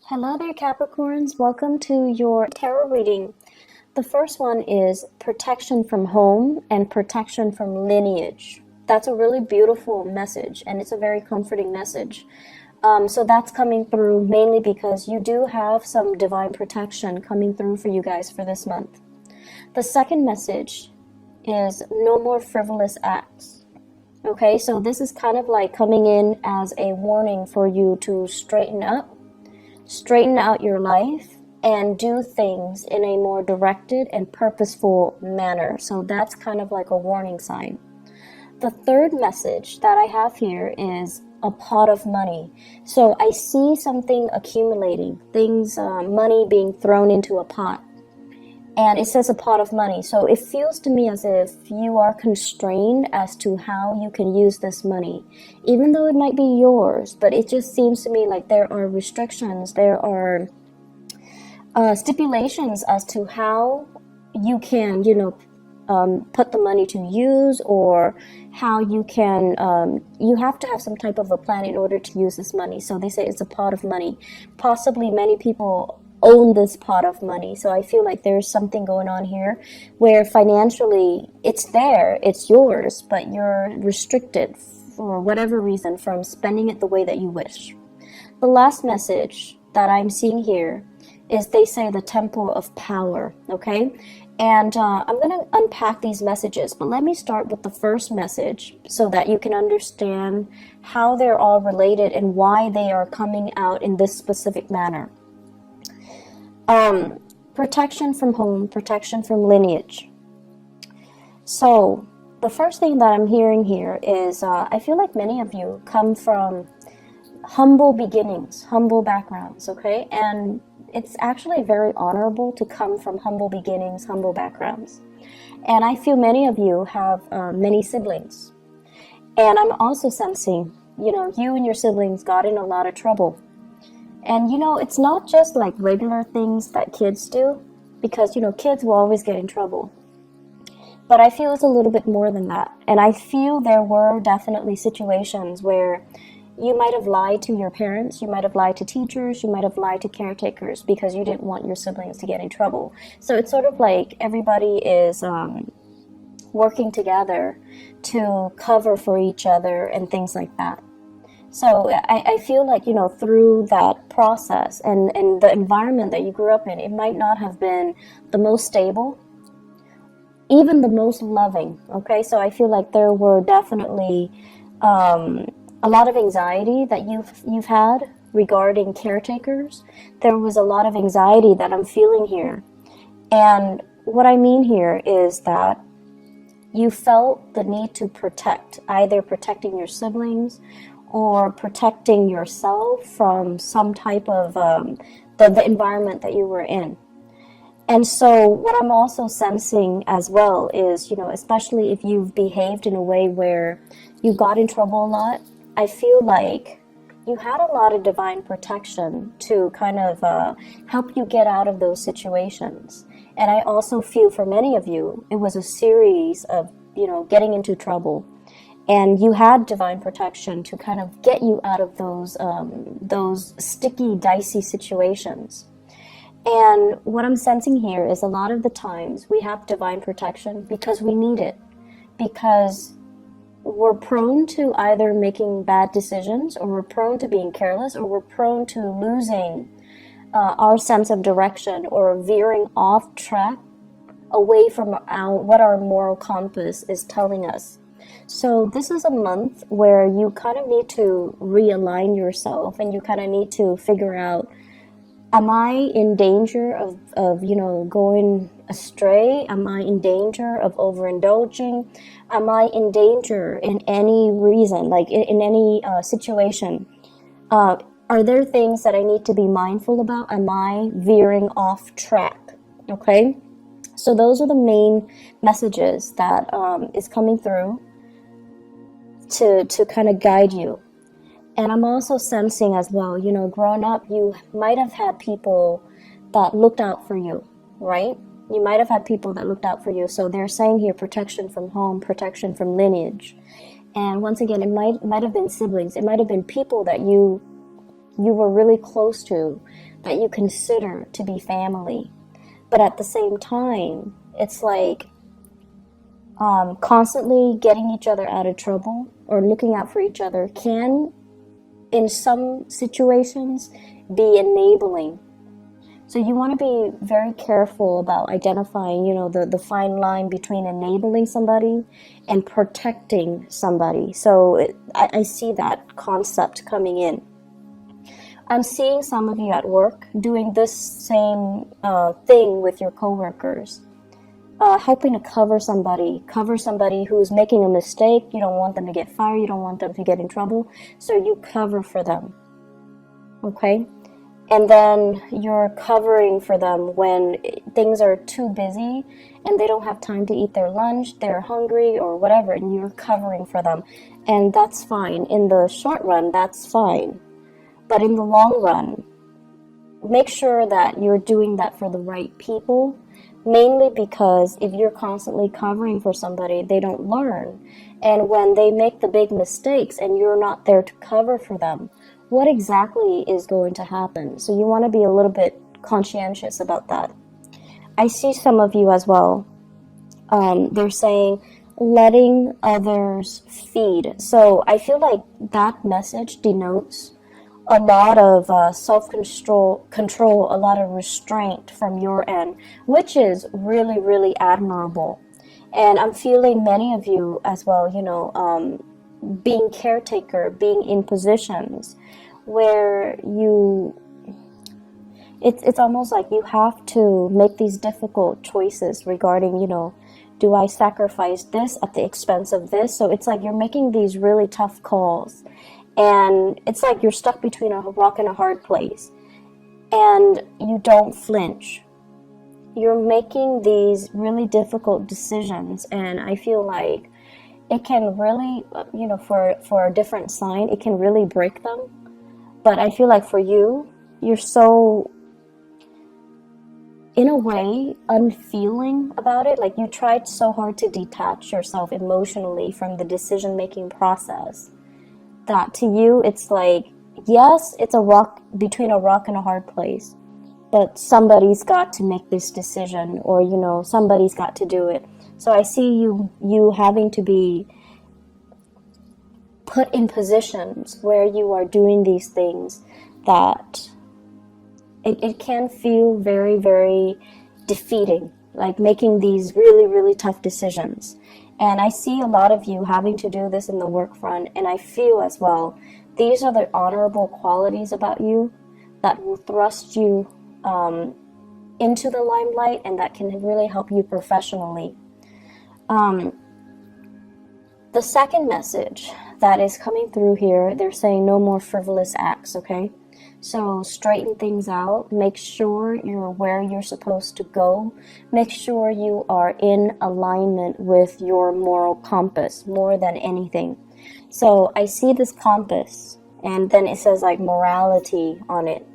Hello there, Capricorns. Welcome to your tarot reading. The first one is protection from home and protection from lineage. That's a really beautiful message, and it's a very comforting message. So that's coming through mainly because you do have some divine protection coming through for you guys for this month. The second message is no more frivolous acts. Okay, so this is kind of like coming in as a warning for you to straighten out your life and do things in a more directed and purposeful manner. So that's kind of like a warning sign. The third message that I have here is a pot of money. So I see something accumulating, money being thrown into a pot. And it says a pot of money. So it feels to me as if you are constrained as to how you can use this money. Even though it might be yours, but it just seems to me like there are restrictions, there are stipulations as to how you can, put the money to use, or how you can, you have to have some type of a plan in order to use this money. So they say it's a pot of money. Possibly many people own this pot of money. So I feel like there's something going on here where financially it's there, it's yours, but you're restricted for whatever reason from spending it the way that you wish. The last message that I'm seeing here is they say the temple of power, okay? And I'm going to unpack these messages, but let me start with the first message so that you can understand how they're all related and why they are coming out in this specific manner. Protection from home, protection from lineage. So the first thing that I'm hearing here is I feel like many of you come from humble beginnings, humble backgrounds, okay? And it's actually very honorable to come from humble beginnings, humble backgrounds. And I feel many of you have many siblings. And I'm also sensing, you and your siblings got in a lot of trouble. And it's not just like regular things that kids do, because kids will always get in trouble. But I feel it's a little bit more than that. And I feel there were definitely situations where you might have lied to your parents, you might have lied to teachers, you might have lied to caretakers because you didn't want your siblings to get in trouble. So it's sort of like everybody is working together to cover for each other and things like that. So I feel like, through that process and the environment that you grew up in, it might not have been the most stable, even the most loving, okay? So I feel like there were definitely a lot of anxiety that you've had regarding caretakers. There was a lot of anxiety that I'm feeling here. And what I mean here is that you felt the need to protect, either protecting your siblings or protecting yourself from some type of the environment that you were in. And so what I'm also sensing as well is, especially if you've behaved in a way where you got in trouble a lot, I feel like you had a lot of divine protection to kind of help you get out of those situations. And I also feel for many of you, it was a series of, getting into trouble. And you had divine protection to kind of get you out of those sticky, dicey situations. And what I'm sensing here is a lot of the times we have divine protection because we need it. Because we're prone to either making bad decisions, or we're prone to being careless, or we're prone to losing our sense of direction, or veering off track away from what our moral compass is telling us. So this is a month where you kind of need to realign yourself, and you kind of need to figure out, am I in danger of going astray? Am I in danger of overindulging? Am I in danger in any reason, like in any situation? Are there things that I need to be mindful about? Am I veering off track? Okay, so those are the main messages that is coming through to kind of guide you. And I'm also sensing as well, growing up, you might have had people that looked out for you, right? You might have had people that looked out for you. So they're saying here, protection from home, protection from lineage. And once again, it might have been siblings. It might have been people that you you were really close to, that you consider to be family. But at the same time, it's like constantly getting each other out of trouble or looking out for each other can, in some situations, be enabling. So you want to be very careful about identifying, the fine line between enabling somebody and protecting somebody. So I see that concept coming in. I'm seeing some of you at work doing this same thing with your coworkers, helping to cover somebody who's making a mistake. You don't want them to get fired. You don't want them to get in trouble. So you cover for them. Okay? And then you're covering for them when things are too busy and they don't have time to eat their lunch, they're hungry or whatever, and you're covering for them. And that's fine. In the short run, that's fine. But in the long run, make sure that you're doing that for the right people, mainly because if you're constantly covering for somebody, they don't learn. And when they make the big mistakes and you're not there to cover for them, what exactly is going to happen? So you want to be a little bit conscientious about that. I see some of you as well. They're saying letting others feed. So I feel like that message denotes a lot of self-control, a lot of restraint from your end, which is really, really admirable. And I'm feeling many of you as well, being caretaker, being in positions where it's almost like you have to make these difficult choices regarding, do I sacrifice this at the expense of this? So it's like you're making these really tough calls. And it's like you're stuck between a rock and a hard place. And you don't flinch. You're making these really difficult decisions. And I feel like it can really, for a different sign, it can really break them. But I feel like for you, you're so, in a way, unfeeling about it. Like you tried so hard to detach yourself emotionally from the decision-making process, that to you, it's like, yes, it's a rock, between a rock and a hard place, but somebody's got to make this decision, or, somebody's got to do it. So I see you having to be put in positions where you are doing these things that it can feel very, very defeating, like making these really, really tough decisions. And I see a lot of you having to do this in the work front, and I feel as well, these are the honorable qualities about you that will thrust you into the limelight and that can really help you professionally. The second message that is coming through here, they're saying no more frivolous acts, okay? So straighten things out. Make sure you're where you're supposed to go. Make sure you are in alignment with your moral compass more than anything. So I see this compass, and then it says like morality on it.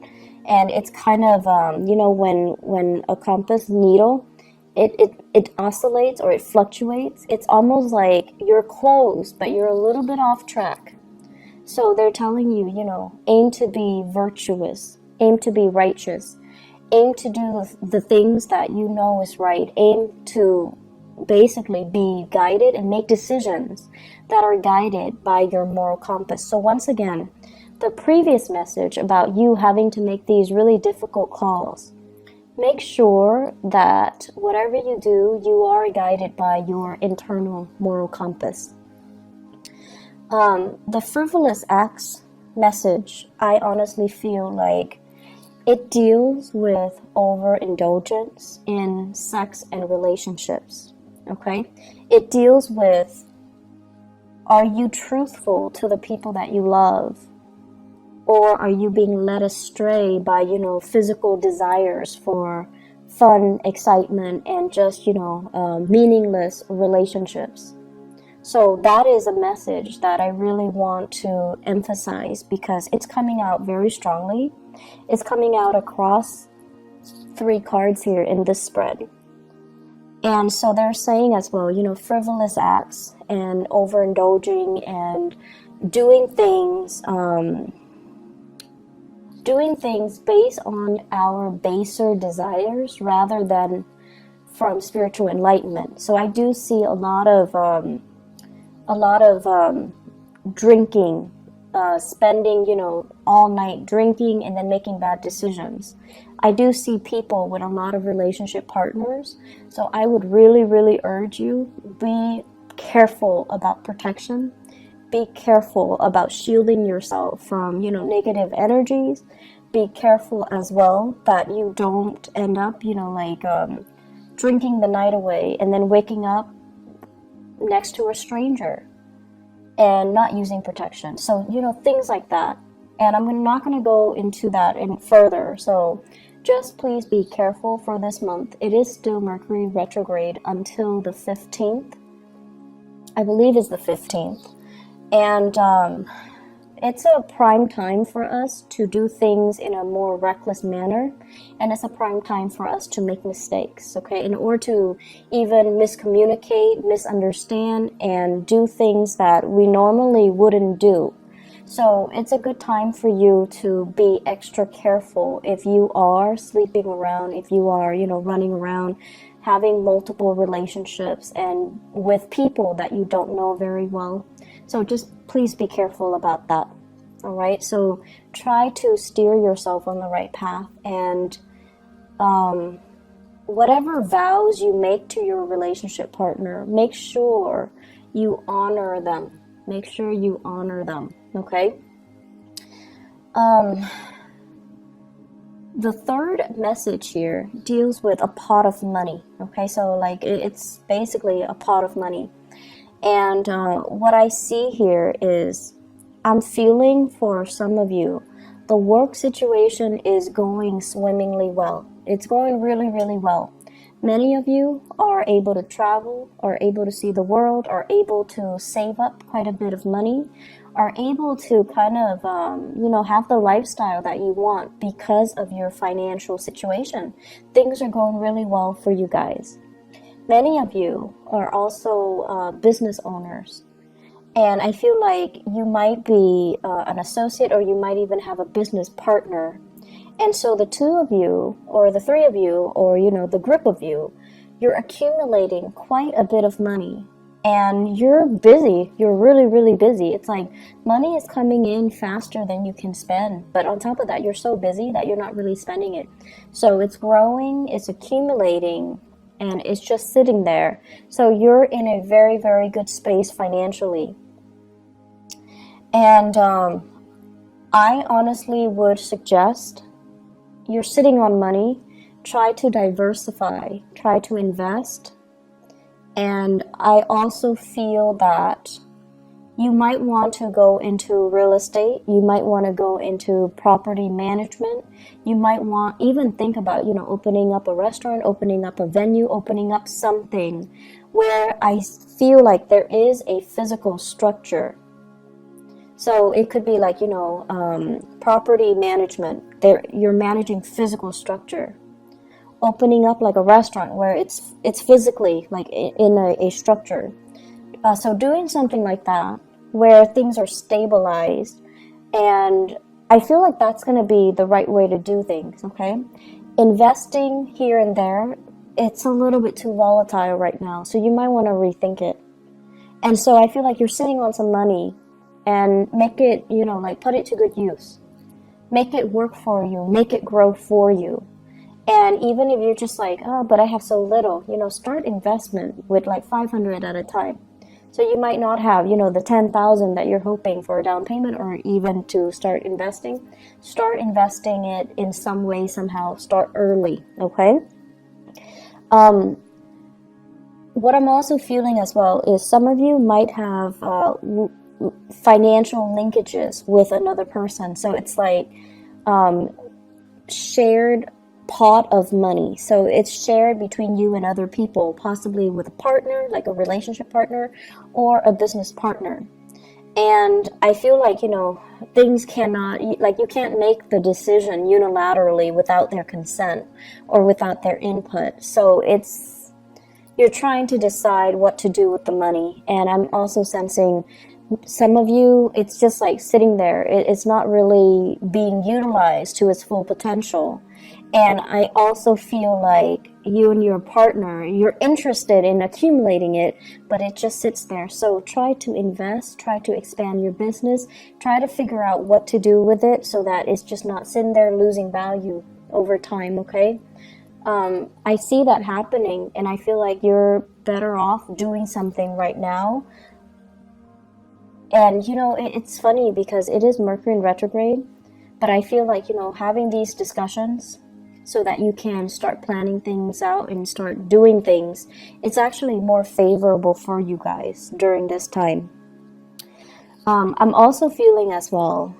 And it's kind of, when a compass needle, it oscillates or it fluctuates. It's almost like you're close, but you're a little bit off track. So they're telling you, aim to be virtuous, aim to be righteous, aim to do the things that you know is right, aim to basically be guided and make decisions that are guided by your moral compass. So once again, the previous message about you having to make these really difficult calls, make sure that whatever you do, you are guided by your internal moral compass. The frivolous acts message, I honestly feel like it deals with overindulgence in sex and relationships, okay? It deals with, are you truthful to the people that you love? Or are you being led astray by, physical desires for fun, excitement, and just, meaningless relationships? So that is a message that I really want to emphasize because it's coming out very strongly. It's coming out across 3 cards here in this spread. And so they're saying as well, frivolous acts and overindulging and doing things doing things based on our baser desires rather than from spiritual enlightenment. So I do see a lot of drinking, spending, all night drinking and then making bad decisions. I do see people with a lot of relationship partners. So I would really, really urge you, be careful about protection. Be careful about shielding yourself from, negative energies. Be careful as well that you don't end up, drinking the night away and then waking up next to a stranger and not using protection. So, things like that. And I'm not going to go into that further. So just please be careful for this month. It is still Mercury retrograde until the 15th. I believe it's the 15th. And it's a prime time for us to do things in a more reckless manner. And it's a prime time for us to make mistakes, okay? In order to even miscommunicate, misunderstand, and do things that we normally wouldn't do. So it's a good time for you to be extra careful if you are sleeping around, if you are, running around, having multiple relationships and with people that you don't know very well. So just please be careful about that. All right. So try to steer yourself on the right path, and whatever vows you make to your relationship partner, make sure you honor them. Make sure you honor them. Okay. The third message here deals with a pot of money. Okay. So it's basically a pot of money. And what I see here is I'm feeling for some of you, the work situation is going swimmingly well. It's going really, really well. Many of you are able to travel, are able to see the world, are able to save up quite a bit of money, are able to kind of, have the lifestyle that you want because of your financial situation. Things are going really well for you guys. Many of you are also business owners, and I feel like you might be an associate, or you might even have a business partner. And so the two of you, or the three of you, or the group of you, you're accumulating quite a bit of money, and you're busy. You're really, really busy. It's like money is coming in faster than you can spend, but on top of that, you're so busy that you're not really spending it. So it's growing, it's accumulating, and it's just sitting there. So you're in a very, very good space financially. And I honestly would suggest you're sitting on money, try to diversify, try to invest. And I also feel that you might want to go into real estate. You might want to go into property management. You might even think about, opening up a restaurant, opening up a venue, opening up something where I feel like there is a physical structure. So it could be like, property management. You're managing physical structure. Opening up like a restaurant where it's physically like in a structure. So doing something like that, where things are stabilized, and I feel like that's going to be the right way to do things, okay? Investing here and there, it's a little bit too volatile right now, so you might want to rethink it. And so I feel like you're sitting on some money, and make it, put it to good use. Make it work for you, make it grow for you. And even if you're just like, oh, but I have so little, start investment with like 500 at a time. So you might not have, the 10,000 that you're hoping for a down payment, or even to start investing. Start investing it in some way, somehow. Start early, okay? What I'm also feeling as well is some of you might have financial linkages with another person. So it's like shared pot of money. So it's shared between you and other people, possibly with a partner, like a relationship partner, or a business partner. And I feel like, things cannot, you can't make the decision unilaterally without their consent or without their input. So you're trying to decide what to do with the money. And I'm also sensing Some of you, it's just like sitting there. It's not really being utilized to its full potential. And I also feel like you and your partner, you're interested in accumulating it, but it just sits there. So try to invest, try to expand your business, try to figure out what to do with it so that it's just not sitting there losing value over time, okay? I see that happening, and I feel like you're better off doing something right now. And, it's funny because it is Mercury in retrograde, but I feel like, having these discussions so that you can start planning things out and start doing things, it's actually more favorable for you guys during this time. I'm also feeling as well,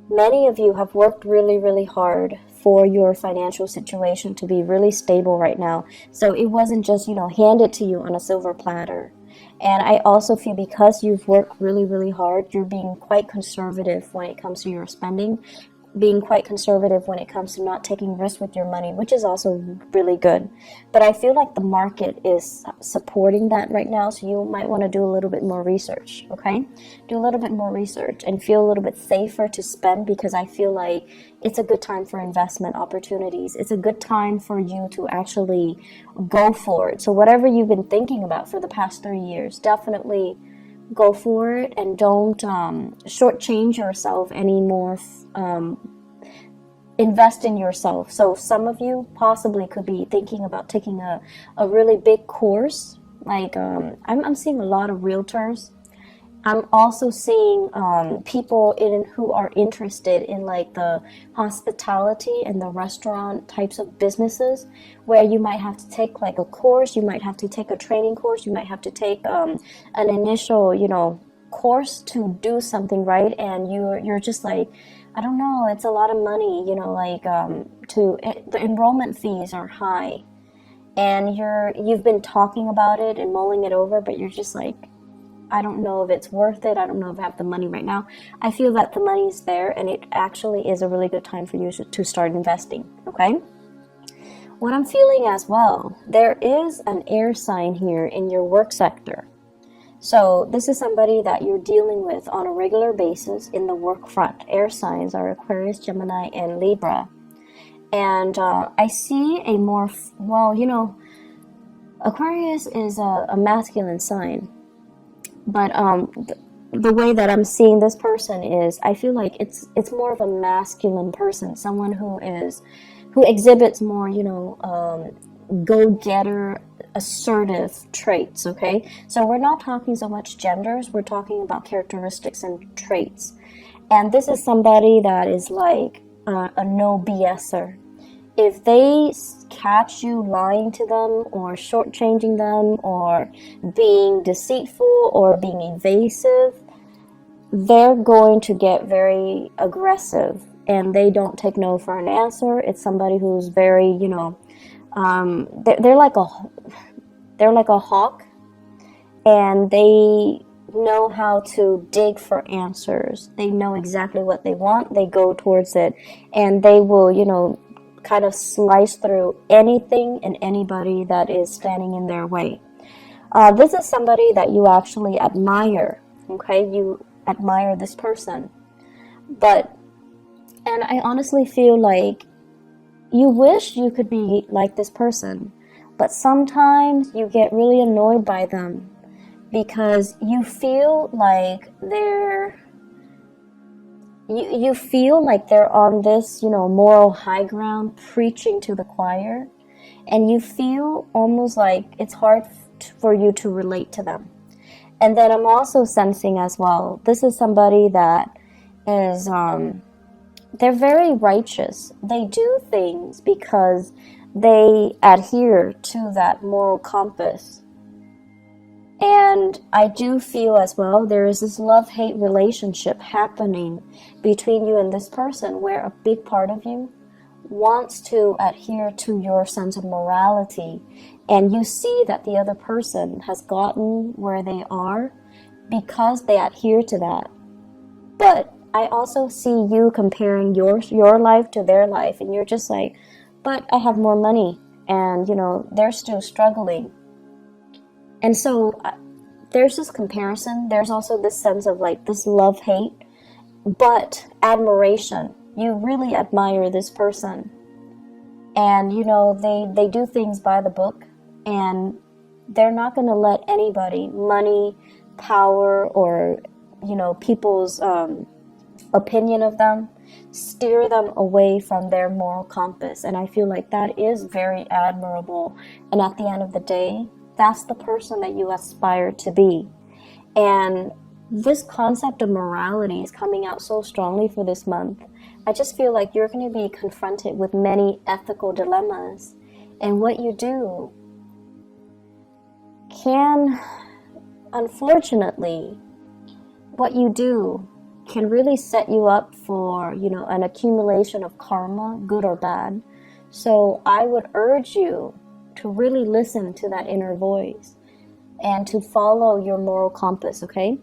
many of you have worked really, really hard for your financial situation to be really stable right now. So it wasn't just, handed to you on a silver platter. And I also feel because you've worked really, really hard, you're being quite conservative when it comes to your spending, being quite conservative when it comes to not taking risks with your money, which is also really good. But I feel like the market is supporting that right now, so you might want to do a little bit more research, okay? Do a little bit more research and feel a little bit safer to spend, because I feel like it's a good time for investment opportunities. It's a good time for you to actually go for it. So whatever you've been thinking about for the past 3 years, definitely go for it, and don't shortchange yourself anymore. Invest in yourself. So some of you possibly could be thinking about taking a really big course. Like I'm seeing a lot of realtors. I'm also seeing people who are interested in like the hospitality and the restaurant types of businesses, where you might have to take like a course, you might have to take a training course, you might have to take an initial, course to do something, right? And you're just like, I don't know, it's a lot of money, the enrollment fees are high, and you've been talking about it and mulling it over, but you're just like, I don't know if it's worth it. I don't know if I have the money right now. I feel that the money is there, and it actually is a really good time for you to start investing, okay? What I'm feeling as well, there is an air sign here in your work sector. So this is somebody that you're dealing with on a regular basis in the work front. Air signs are Aquarius, Gemini, and Libra. And I see a more, Aquarius is a masculine sign. But the way that I'm seeing this person is, I feel like it's more of a masculine person, someone who exhibits more, go-getter, assertive traits, okay? So we're not talking so much genders, we're talking about characteristics and traits. And this is somebody that is like a no BSer. If they catch you lying to them or shortchanging them or being deceitful or being evasive, they're going to get very aggressive, and they don't take no for an answer. It's somebody who's very, they're like a hawk, and they know how to dig for answers. They know exactly what they want. They go towards it, and they will, kind of slice through anything and anybody that is standing in their way. This is somebody that you actually admire, okay? You admire this person. And I honestly feel like you wish you could be like this person, but sometimes you get really annoyed by them because you feel like you feel like they're on this, moral high ground preaching to the choir, and you feel almost like it's hard for you to relate to them. And then I'm also sensing as well, this is somebody that is, they're very righteous. They do things because they adhere to that moral compass. And I do feel as well there is this love-hate relationship happening between you and this person, where a big part of you wants to adhere to your sense of morality, and you see that the other person has gotten where they are because they adhere to that. But I also see you comparing your life to their life, and you're just like, but I have more money, and they're still struggling. And so there's this comparison. There's also this sense of like this love-hate, but admiration. You really admire this person. And, you know, they do things by the book, and they're not going to let anybody, money, power, or, you know, people's opinion of them, steer them away from their moral compass. And I feel like that is very admirable. And at the end of the day, that's the person that you aspire to be. And this concept of morality is coming out so strongly for this month. I just feel like you're going to be confronted with many ethical dilemmas. And what you do can, unfortunately, what you do can really set you up for, you know, an accumulation of karma, good or bad. So I would urge you to really listen to that inner voice and to follow your moral compass, okay?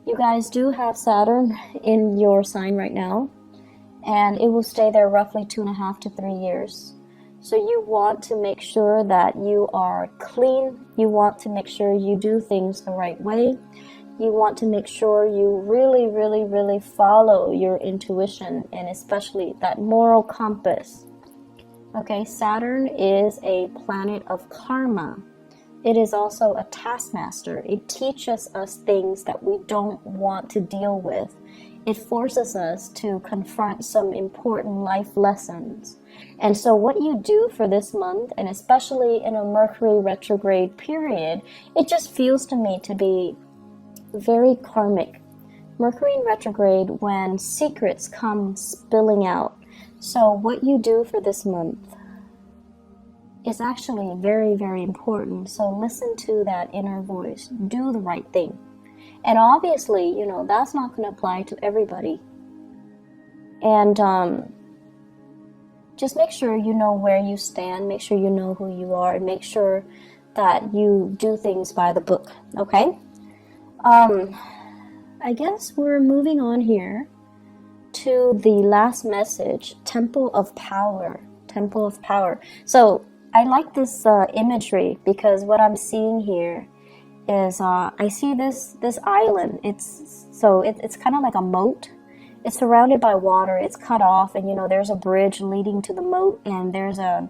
You guys do have Saturn in your sign right now, and it will stay there roughly 2.5 to 3 years. So you want to make sure that you are clean. You want to make sure you do things the right way. You want to make sure you really, really, really follow your intuition, and especially that moral compass. Okay, Saturn is a planet of karma. It is also a taskmaster. It teaches us things that we don't want to deal with. It forces us to confront some important life lessons. And so what you do for this month, and especially in a Mercury retrograde period, it just feels to me to be very karmic. Mercury in retrograde, when secrets come spilling out. So what you do for this month is actually very, very important. So listen to that inner voice. Do the right thing. And obviously, you know, that's not going to apply to everybody. And just make sure you know where you stand. Make sure you know who you are. And make sure that you do things by the book. Okay? I guess we're moving on here to the last message, Temple of Power. Temple of Power. So I like this imagery, because what I'm seeing here is I see this island. It's kind of like a moat. It's surrounded by water. It's cut off, and you know there's a bridge leading to the moat, and there's a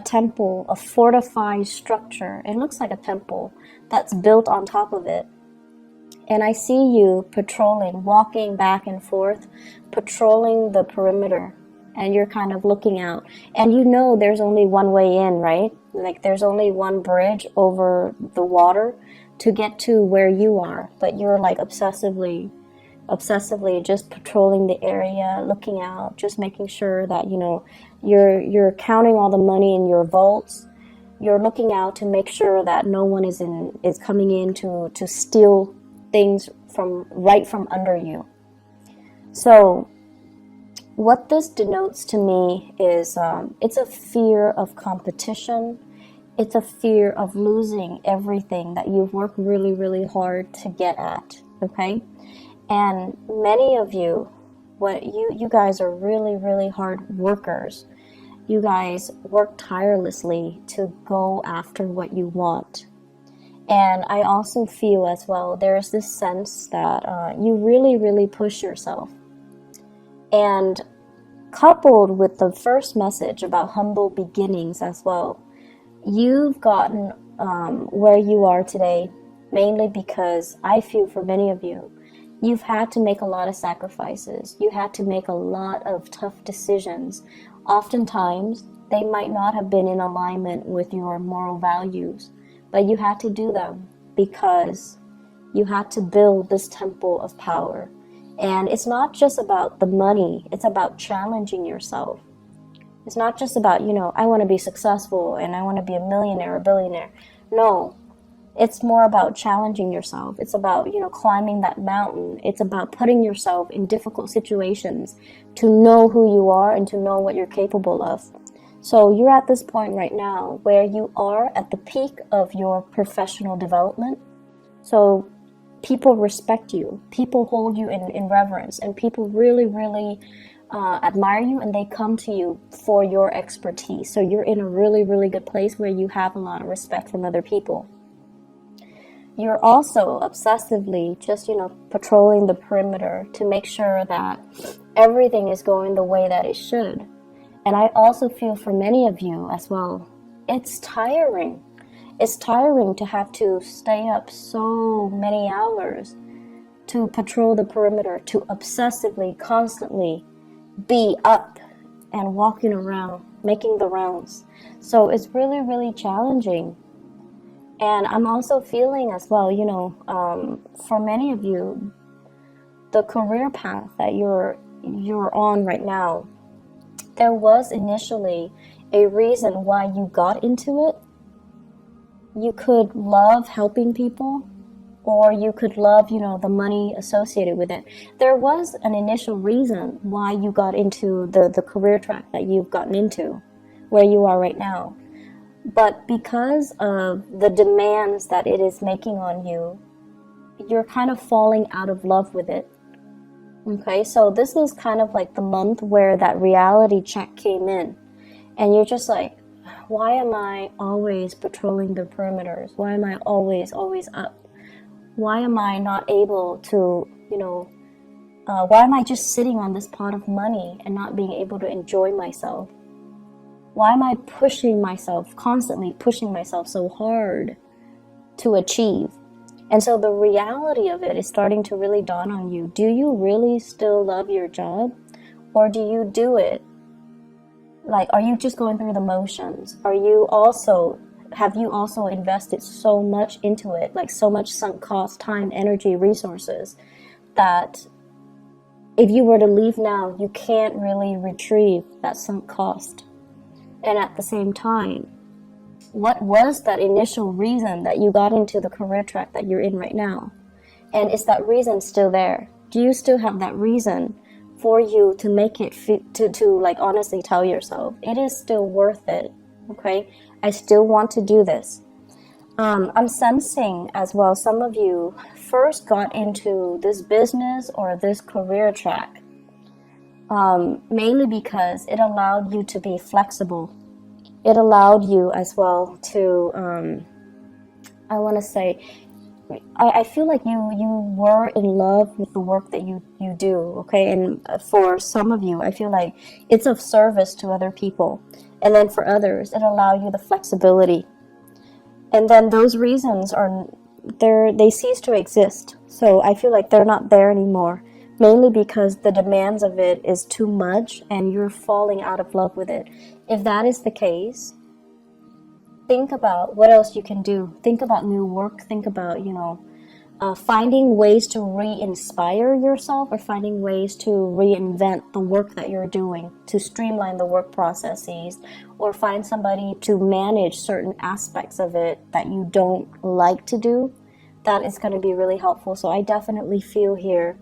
temple, a fortified structure. It looks like a temple that's built on top of it. And I see you patrolling, walking back and forth, patrolling the perimeter. And you're kind of looking out. And you know there's only one way in, right? Like there's only one bridge over the water to get to where you are. But you're like obsessively just patrolling the area, looking out, just making sure that, you know, you're counting all the money in your vaults. You're looking out to make sure that no one is coming in to steal things from under you. So what this denotes to me is it's a fear of competition. It's a fear of losing everything that you've worked really, really hard to get at, okay? And many of you, you guys are really, really hard workers. You guys work tirelessly to go after what you want. And I also feel as well, there's this sense that you really, really push yourself. And coupled with the first message about humble beginnings as well, you've gotten where you are today, mainly because I feel for many of you, you've had to make a lot of sacrifices. You had to make a lot of tough decisions. Oftentimes, they might not have been in alignment with your moral values, but you had to do them because you had to build this temple of power. And it's not just about the money, it's about challenging yourself. It's not just about, you know, I want to be successful and I want to be a millionaire or billionaire. No, it's more about challenging yourself. It's about, you know, climbing that mountain. It's about putting yourself in difficult situations to know who you are and to know what you're capable of. So you're at this point right now where you are at the peak of your professional development. So people respect you, people hold you in reverence, and people really, really admire you, and they come to you for your expertise. So you're in a really, really good place where you have a lot of respect from other people. you're also obsessively just, patrolling the perimeter to make sure that everything is going the way that it should. And I also feel for many of you as well, it's tiring. It's tiring to have to stay up so many hours to patrol the perimeter, to obsessively, constantly be up and walking around, making the rounds. So it's really, really challenging. And I'm also feeling as well, for many of you, the career path that you're on right now, there was initially a reason why you got into it. You could love helping people, or you could love, the money associated with it. There was an initial reason why you got into the career track that you've gotten into, where you are right now. But because of the demands that it is making on you, you're kind of falling out of love with it. Okay, so this is kind of like the month where that reality check came in. And you're just like, why am I always patrolling the perimeters? Why am I always up? Why am I not able to, why am I just sitting on this pot of money and not being able to enjoy myself? Why am I constantly pushing myself so hard to achieve? And so the reality of it is starting to really dawn on you. Do you really still love your job? Or do you do it? Like, are you just going through the motions? Have you also invested so much into it, like so much sunk cost, time, energy, resources, that if you were to leave now, you can't really retrieve that sunk cost? And at the same time, what was that initial reason that you got into the career track that you're in right now? And is that reason still there? Do you still have that reason for you to make it to like honestly tell yourself, it is still worth it, okay? I still want to do this. I'm sensing as well, some of you first got into this business or this career track mainly because it allowed you to be flexible. It allowed you as well to, I feel like you were in love with the work that you do, okay? And for some of you, I feel like it's of service to other people. And then for others, it allowed you the flexibility. And then those reasons they cease to exist. So I feel like they're not there anymore, mainly because the demands of it is too much and you're falling out of love with it. If that is the case, think about what else you can do. Think about new work. Think about, finding ways to re-inspire yourself, or finding ways to reinvent the work that you're doing, to streamline the work processes, or find somebody to manage certain aspects of it that you don't like to do. That is going to be really helpful. So I definitely feel here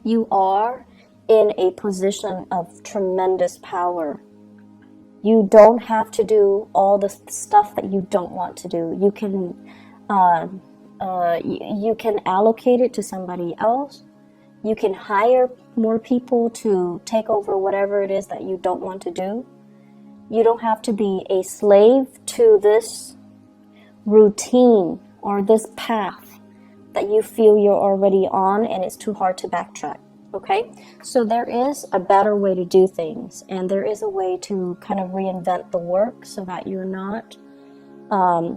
you are in a position of tremendous power. You don't have to do all the stuff that you don't want to do. You can you can allocate it to somebody else. You can hire more people to take over whatever it is that you don't want to do. You don't have to be a slave to this routine or this path that you feel you're already on and it's too hard to backtrack. Okay, so there is a better way to do things, and there is a way to kind of reinvent the work so that you're not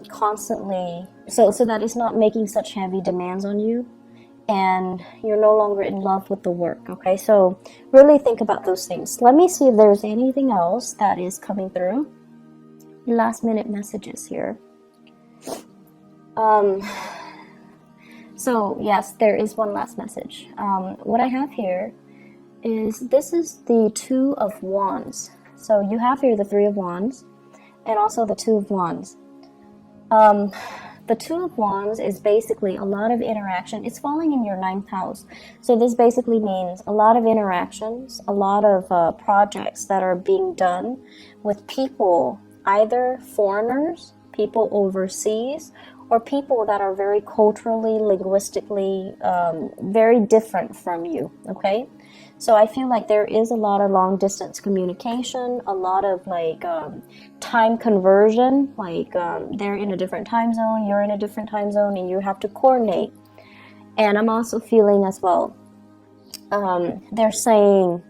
constantly, so that it's not making such heavy demands on you, and you're no longer in love with the work. Okay, so really think about those things. Let me see if there's anything else that is coming through. Last minute messages here. So yes, there is one last message. What I have here is, this is the Two of Wands. So you have here the Three of Wands and also the Two of Wands. The Two of Wands is basically a lot of interaction. It's falling in your 9th house. So this basically means a lot of interactions, a lot of projects that are being done with people, either foreigners, people overseas, or people that are very culturally, linguistically, very different from you, okay? So I feel like there is a lot of long distance communication, a lot of like time conversion, like they're in a different time zone, you're in a different time zone, and you have to coordinate. And I'm also feeling as well, they're saying,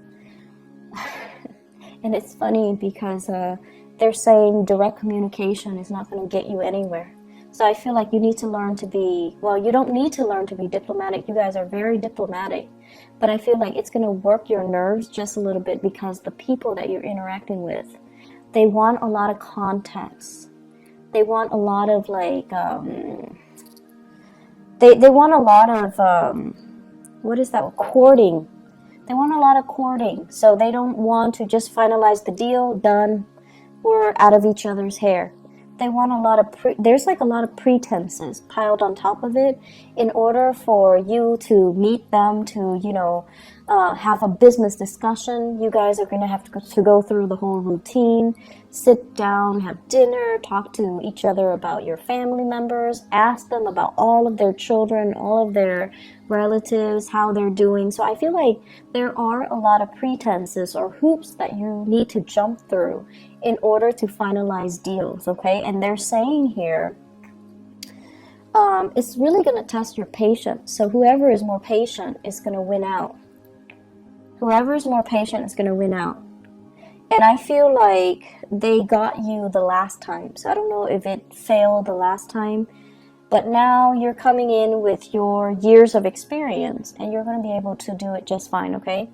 and it's funny because they're saying direct communication is not going to get you anywhere. So I feel like you need to learn to be, well, you don't need to learn to be diplomatic. You guys are very diplomatic. But I feel like it's going to work your nerves just a little bit because the people that you're interacting with, they want a lot of context. They want a lot of like, they want a lot of, what is that, courting. They want a lot of courting. So they don't want to just finalize the deal, done, we're out of each other's hair. They want a lot of, there's like a lot of pretenses piled on top of it in order for you to meet them, to, you know, have a business discussion. You guys are going to have to go through the whole routine, sit down, have dinner, talk to each other about your family members, ask them about all of their children, all of their relatives, how they're doing. So I feel like there are a lot of pretenses or hoops that you need to jump through in order to finalize deals, okay? And they're saying here, it's really going to test your patience. So whoever is more patient is going to win out. Whoever is more patient is going to win out. And I feel like they got you the last time. So I don't know if it failed the last time, but now you're coming in with your years of experience and you're going to be able to do it just fine, okay?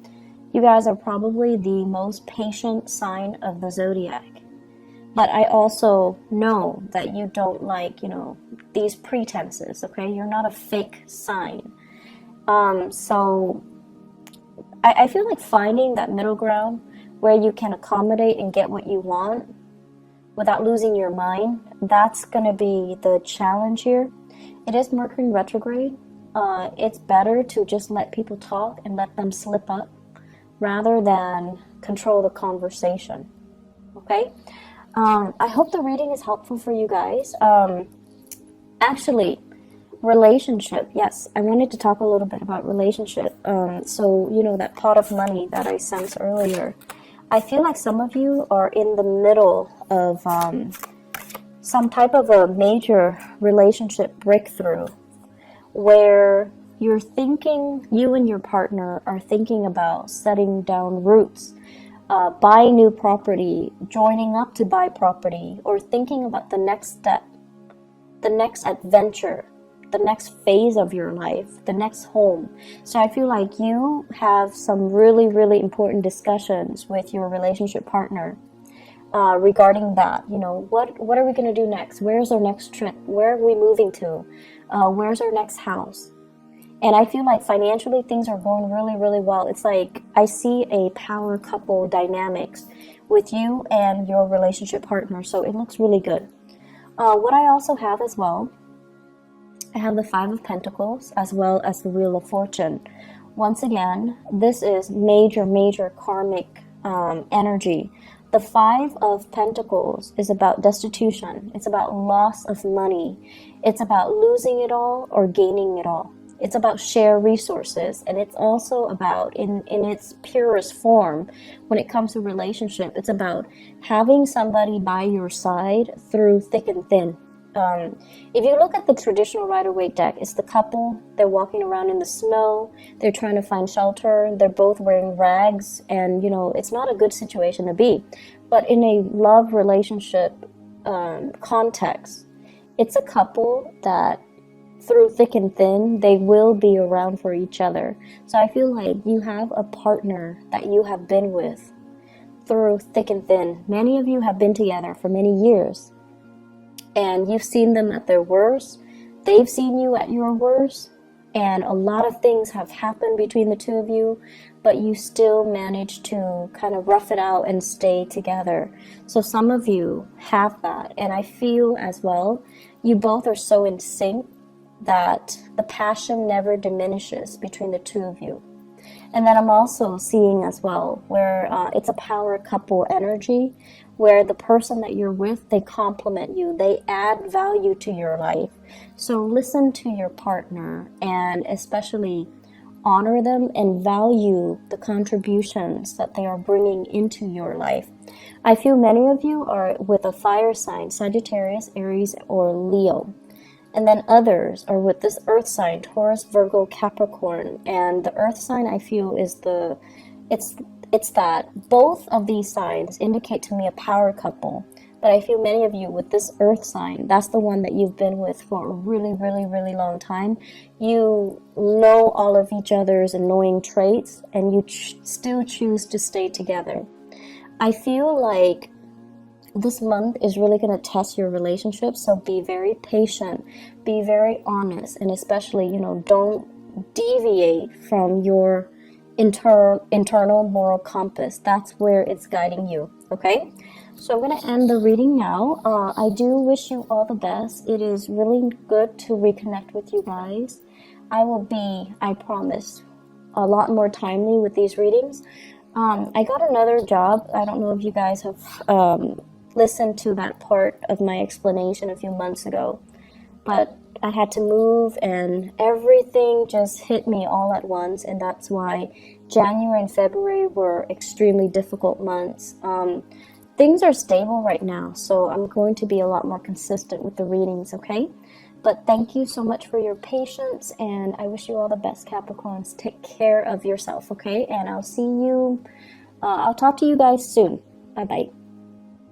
You guys are probably the most patient sign of the zodiac. But I also know that you don't like, you know, these pretenses, okay? You're not a fake sign. So I feel like finding that middle ground where you can accommodate and get what you want without losing your mind, that's going to be the challenge here. It is Mercury retrograde. It's better to just let people talk and let them slip up rather than control the conversation, okay? I hope the reading is helpful for you guys. Actually, relationship, yes, I wanted to talk a little bit about relationship. So, you know, that pot of money that I sensed earlier, I feel like some of you are in the middle of some type of a major relationship breakthrough where you're thinking, you and your partner are thinking about setting down roots, buying new property, joining up to buy property, or thinking about the next step, the next adventure, the next phase of your life, the next home. So I feel like you have some really, really important discussions with your relationship partner regarding that. You know, what are we going to do next? Where's our next trip? Where are we moving to? Where's our next house? And I feel like financially things are going really, really well. It's like I see a power couple dynamics with you and your relationship partner. So it looks really good. What I also have as well, I have the Five of Pentacles as well as the Wheel of Fortune. Once again, this is major, major karmic energy. The Five of Pentacles is about destitution. It's about loss of money. It's about losing it all or gaining it all. It's about share resources, and it's also about, in its purest form, when it comes to relationship, it's about having somebody by your side through thick and thin. If you look at the traditional Rider-Waite deck, it's the couple, they're walking around in the snow, they're trying to find shelter, they're both wearing rags, and, you know, it's not a good situation to be. But in a love relationship context, it's a couple that through thick and thin, they will be around for each other. So I feel like you have a partner that you have been with through thick and thin. Many of you have been together for many years, and you've seen them at their worst. They've seen you at your worst, and a lot of things have happened between the two of you, but you still manage to kind of rough it out and stay together. So some of you have that, and I feel as well, you both are so in sync that the passion never diminishes between the two of you. And then I'm also seeing as well where it's a power couple energy, where the person that you're with, they complement you, they add value to your life. So listen to your partner, and especially honor them and value the contributions that they are bringing into your life. I feel many of you are with a fire sign, Sagittarius, Aries, or Leo. And then others are with this earth sign, Taurus, Virgo, Capricorn. And the earth sign, I feel, is it's that both of these signs indicate to me a power couple. But I feel many of you with this earth sign, that's the one that you've been with for a really, really, really long time. You know all of each other's annoying traits, and you still choose to stay together. I feel like this month is really going to test your relationship, so be very patient, be very honest, and especially, don't deviate from your internal moral compass. That's where it's guiding you, okay? So I'm going to end the reading now. I do wish you all the best. It is really good to reconnect with you guys. I will be, I promise, a lot more timely with these readings. I got another job. I don't know if you guys have listened to that part of my explanation a few months ago, but I had to move and everything just hit me all at once, and that's why January and February were extremely difficult months. Things are stable right now, so I'm going to be a lot more consistent with the readings, okay? But thank you so much for your patience, and I wish you all the best, Capricorns. Take care of yourself, okay? And I'll talk to you guys soon. Bye-bye.